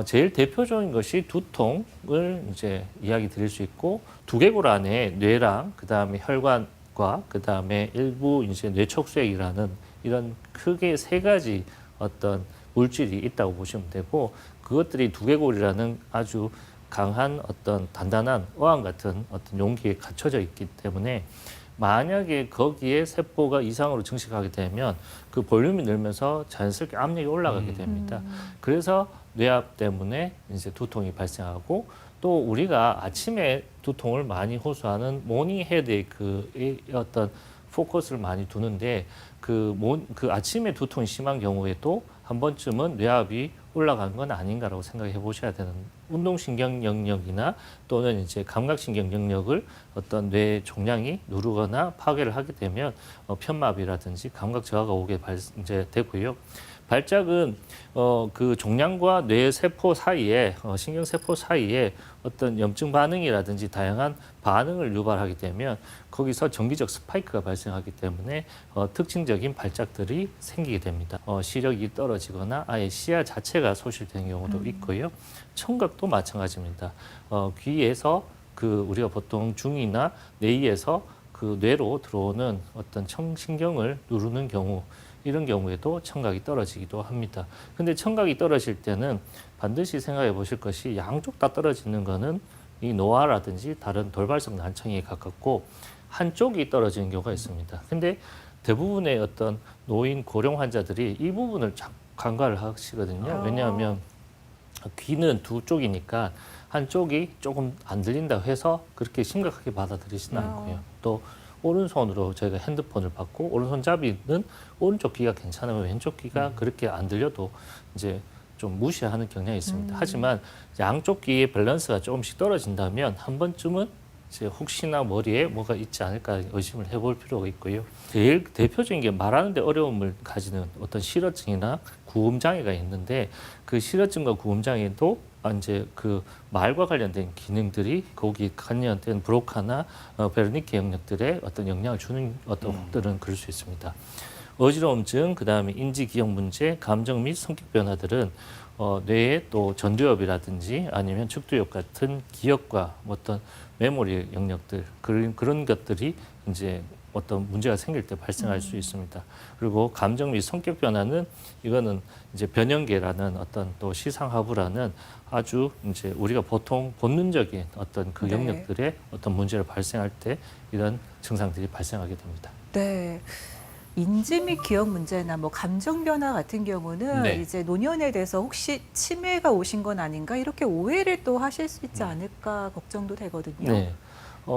제일 대표적인 것이 두통을 이제 이야기 드릴 수 있고, 두개골 안에 뇌랑 그다음에 혈관과 그다음에 일부 이제 뇌척수액이라는 이런 크게 세 가지 어떤 물질이 있다고 보시면 되고, 그것들이 두개골이라는 아주 강한 어떤 단단한 어항 같은 어떤 용기에 갇혀져 있기 때문에 만약에 거기에 세포가 이상으로 증식하게 되면 그 볼륨이 늘면서 자연스럽게 압력이 올라가게 됩니다. 그래서 뇌압 때문에 이제 두통이 발생하고, 또 우리가 아침에 두통을 많이 호소하는 모닝 헤드에이크의 어떤 포커스를 많이 두는데, 그 아침에 두통이 심한 경우에도 한 번쯤은 뇌압이 올라간 건 아닌가라고 생각해 보셔야 되는, 운동신경 영역이나 또는 이제 감각신경 영역을 어떤 뇌 종양이 누르거나 파괴를 하게 되면 편마비라든지 감각 저하가 오게 이제 되고요. 발작은 그 종양과 뇌 세포 사이에 신경 세포 사이에 어떤 염증 반응이라든지 다양한 반응을 유발하게 되면 거기서 정기적 스파이크가 발생하기 때문에 특징적인 발작들이 생기게 됩니다. 시력이 떨어지거나 아예 시야 자체가 소실되는 경우도 있고요. 청각도 마찬가지입니다. 귀에서 그 우리가 보통 중이나 뇌에서 그 뇌로 들어오는 어떤 청신경을 누르는 경우, 이런 경우에도 청각이 떨어지기도 합니다. 근데 청각이 떨어질 때는 반드시 생각해 보실 것이, 양쪽 다 떨어지는 거는 이 노화라든지 다른 돌발성 난청에 가깝고 한쪽이 떨어지는 경우가 있습니다. 근데 대부분의 어떤 노인 고령 환자들이 이 부분을 간과를 하시거든요. 왜냐하면 귀는 두 쪽이니까 한쪽이 조금 안 들린다고 해서 그렇게 심각하게 받아들이지는 않고요. 또 오른손으로 저희가 핸드폰을 받고 오른손잡이는 오른쪽 귀가 괜찮으면 왼쪽 귀가 그렇게 안 들려도 이제 좀 무시하는 경향이 있습니다. 하지만 양쪽 귀의 밸런스가 조금씩 떨어진다면 한 번쯤은 이제 혹시나 머리에 뭐가 있지 않을까 의심을 해볼 필요가 있고요. 제일 대표적인 게 말하는데 어려움을 가지는 어떤 실어증이나 구음장애가 있는데, 그 실어증과 구음장애도 이제 그 말과 관련된 기능들이 거기 관련된 브로카나 베르니케 영역들에 어떤 영향을 주는 어떤 것들은 그럴 수 있습니다. 어지러움증, 그다음에 인지 기억 문제, 감정 및 성격 변화들은 뇌의 또 전두엽이라든지 아니면 측두엽 같은 기억과 어떤 메모리 영역들, 그런 것들이 이제 어떤 문제가 생길 때 발생할 수 있습니다. 그리고 감정 및 성격 변화는 이거는 이제 변형계라는 어떤 또 시상하부라는 아주 이제 우리가 보통 본능적인 어떤 그 영역들의 어떤 문제를 발생할 때 이런 증상들이 발생하게 됩니다. 네. 인지 및 기억 문제나 뭐 감정 변화 같은 경우는 이제 노년에 대해서 혹시 치매가 오신 건 아닌가 이렇게 오해를 또 하실 수 있지 않을까 걱정도 되거든요. 네.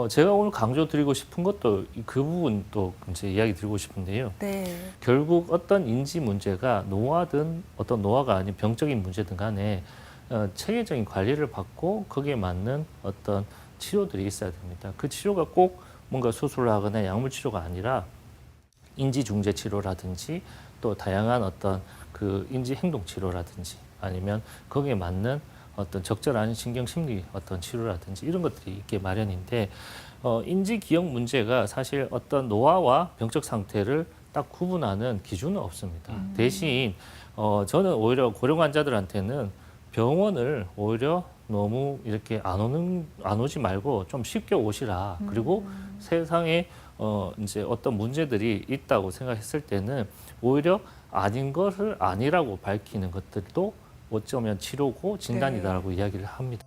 제가 오늘 강조드리고 싶은 것도 그 부분 또 이제 이야기 드리고 싶은데요. 네. 결국 어떤 인지 문제가 노화든 어떤 노화가 아닌 병적인 문제든 간에 체계적인 관리를 받고 거기에 맞는 어떤 치료들이 있어야 됩니다. 그 치료가 꼭 뭔가 수술을 하거나 약물 치료가 아니라 인지 중재 치료라든지 또 다양한 어떤 그 인지 행동 치료라든지 아니면 거기에 맞는 어떤 적절한 신경 심리 어떤 치료라든지 이런 것들이 있게 마련인데, 인지 기억 문제가 사실 어떤 노화와 병적 상태를 딱 구분하는 기준은 없습니다. 대신 저는 오히려 고령 환자들한테는 병원을 오히려 너무 이렇게 안 오지 말고 좀 쉽게 오시라. 그리고 세상에 이제 어떤 문제들이 있다고 생각했을 때는 오히려 아닌 것을 아니라고 밝히는 것들도 어쩌면 치료고 진단이다라고 이야기를 합니다.